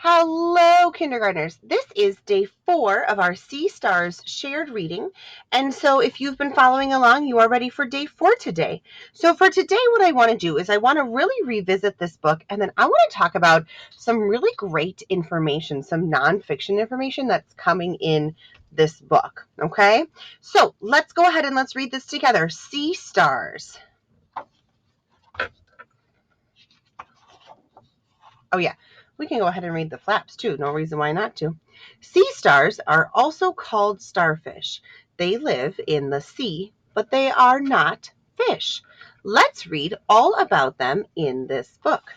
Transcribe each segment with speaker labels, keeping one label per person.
Speaker 1: Hello, kindergartners. This is day 4 of our Sea Stars shared reading. And so if you've been following along, you are ready for day 4 today. So for today, what I want to do is I want to really revisit this book, and then I want to talk about some really great information, some nonfiction information that's coming in this book. Okay? So let's go ahead and let's read this together. Sea Stars. Oh, yeah, we can go ahead and read the flaps too. No reason why not to. Sea stars are also called starfish. They live in the sea, but they are not fish. Let's read all about them in this book.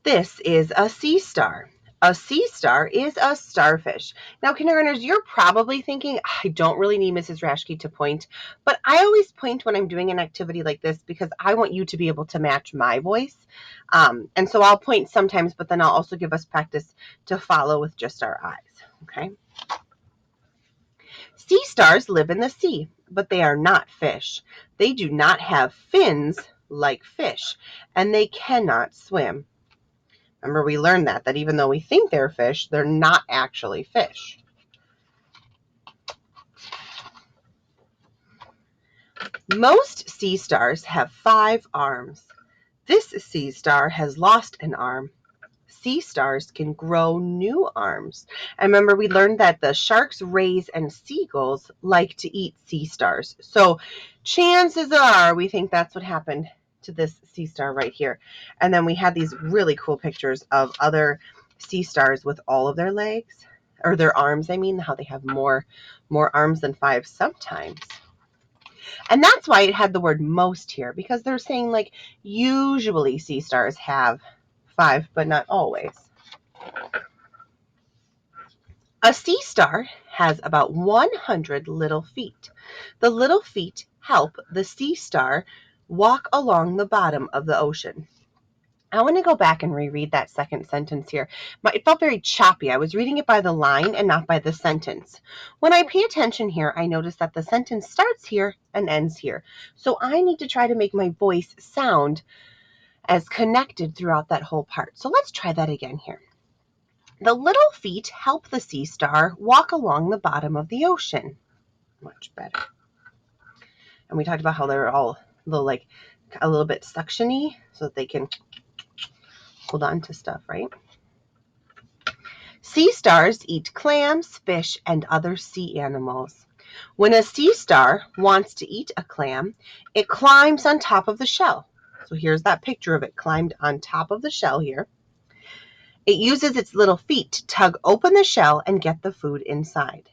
Speaker 1: This is a sea star. A sea star is a starfish. Now, kindergartners, you're probably thinking, I don't really need Mrs. Rashke to point, but I always point when I'm doing an activity like this because I want you to be able to match my voice. And so I'll point sometimes, but then I'll also give us practice to follow with just our eyes, okay? Sea stars live in the sea, but they are not fish. They do not have fins like fish, and they cannot swim. Remember, we learned that even though we think they're fish, they're not actually fish. Most sea stars have 5 arms. This sea star has lost an arm. Sea stars can grow new arms. And remember, we learned that the sharks, rays, and seagulls like to eat sea stars. So chances are we think that's what happened to this sea star right here. And then we had these really cool pictures of other sea stars with all of their legs, or their arms, I mean, how they have more arms than 5 sometimes. And that's why it had the word most here, because they're saying like usually sea stars have 5, but not always. A sea star has about 100 little feet. The little feet help the sea star walk along the bottom of the ocean. I want to go back and reread that second sentence here. It felt very choppy. I was reading it by the line and not by the sentence. When I pay attention here, I notice that the sentence starts here and ends here. So I need to try to make my voice sound as connected throughout that whole part. So let's try that again here. The little feet help the sea star walk along the bottom of the ocean. Much better. And we talked about how they're all a little bit suctiony so that they can hold on to stuff, right? Sea stars eat clams, fish, and other sea animals. When a sea star wants to eat a clam, it climbs on top of the shell. So here's that picture of it climbed on top of the shell here. It uses its little feet to tug open the shell and get the food inside.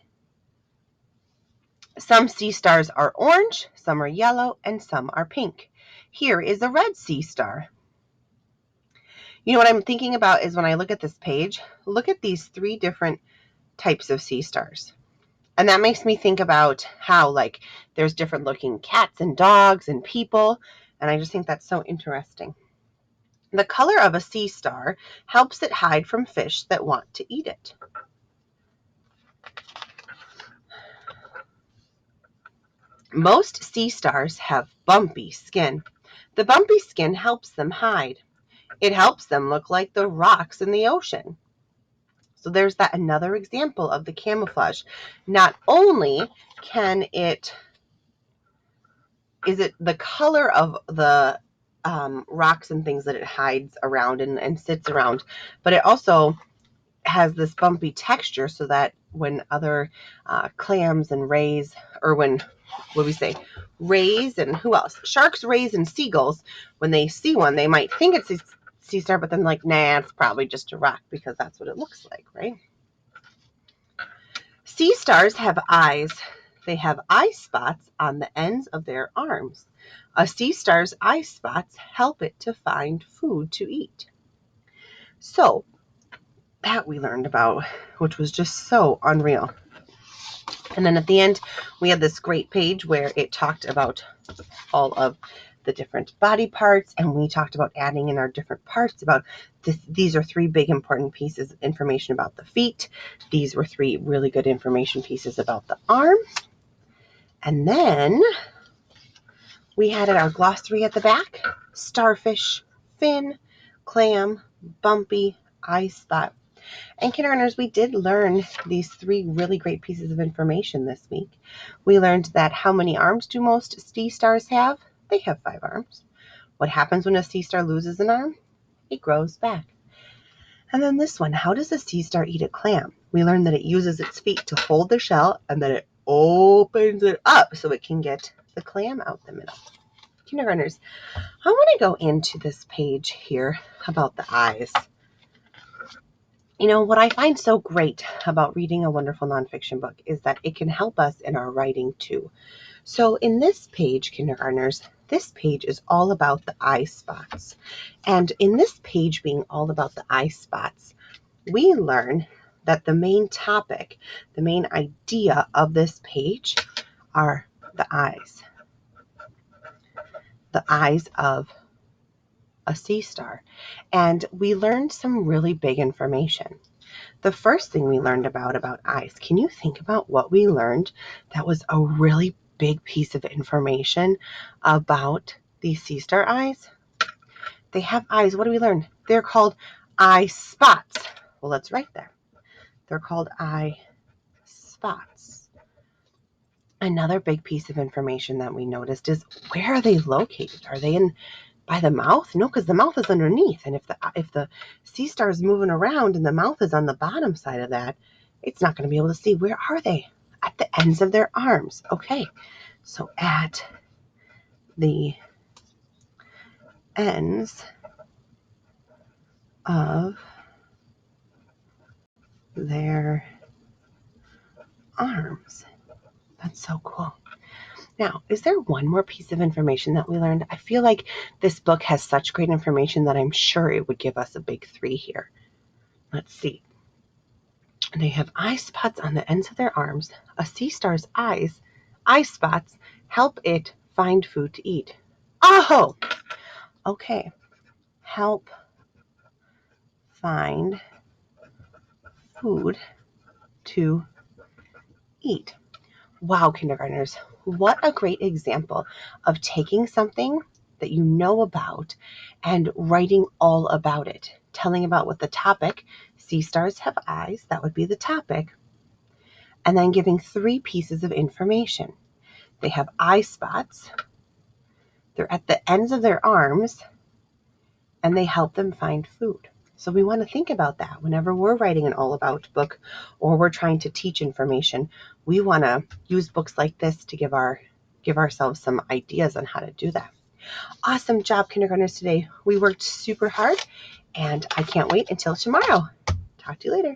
Speaker 1: Some sea stars are orange, some are yellow, and some are pink. Here is a red sea star. You know what I'm thinking about is when I look at this page, look at these 3 different types of sea stars. And that makes me think about how there's different looking cats and dogs and people. And I just think that's so interesting. The color of a sea star helps it hide from fish that want to eat it. Most sea stars have bumpy skin. The bumpy skin helps them hide. It helps them look like the rocks in the ocean. So there's that another example of the camouflage. Not only is it the color of the rocks and things that it hides around and sits around, but it also has this bumpy texture so that when other clams and rays, or rays and who else? Sharks, rays, and seagulls, when they see one, they might think it's a sea star, but then nah, it's probably just a rock because that's what it looks like, right? Sea stars have eyes. They have eye spots on the ends of their arms. A sea star's eye spots help it to find food to eat. So that we learned about, which was just so unreal. And then at the end, we had this great page where it talked about all of the different body parts, and we talked about adding in our different parts about this. These are 3 big important pieces of information about the feet. These were 3 really good information pieces about the arm. And then we had our glossary at the back: starfish, fin, clam, bumpy, eye spot. And kindergartners, we did learn these 3 really great pieces of information this week. We learned that how many arms do most sea stars have? They have 5 arms. What happens when a sea star loses an arm? It grows back. And then this one, how does a sea star eat a clam? We learned that it uses its feet to hold the shell and that it opens it up so it can get the clam out the middle. Kindergartners, I want to go into this page here about the eyes. You know, what I find so great about reading a wonderful nonfiction book is that it can help us in our writing too. So in this page, kindergartners, this page is all about the eye spots. And in this page being all about the eye spots, we learn that the main topic, the main idea of this page are the eyes. The eyes of a sea star. And we learned some really big information. The first thing we learned about eyes, can you think about what we learned that was a really big piece of information about these sea star eyes? They have eyes. What do we learn? They're called eye spots. Well, that's right there. They're called eye spots. Another big piece of information that we noticed is, where are they located? Are they in by the mouth? No, because the mouth is underneath. And if the sea star is moving around and the mouth is on the bottom side of that, it's not going to be able to see. Where are they? At the ends of their arms. Okay, so at the ends of their arms. That's so cool. Now, is there one more piece of information that we learned? I feel like this book has such great information that I'm sure it would give us a big 3 here. Let's see. They have eye spots on the ends of their arms. A sea star's eye spots, help it find food to eat. Oh, okay. Help find food to eat. Wow, kindergartners, what a great example of taking something that you know about and writing all about it, telling about what the topic, sea stars have eyes, that would be the topic, and then giving 3 pieces of information. They have eye spots, they're at the ends of their arms, and they help them find food. So we want to think about that whenever we're writing an all about book or we're trying to teach information. We want to use books like this to give ourselves some ideas on how to do that. Awesome job, kindergartners, today. We worked super hard, and I can't wait until tomorrow. Talk to you later.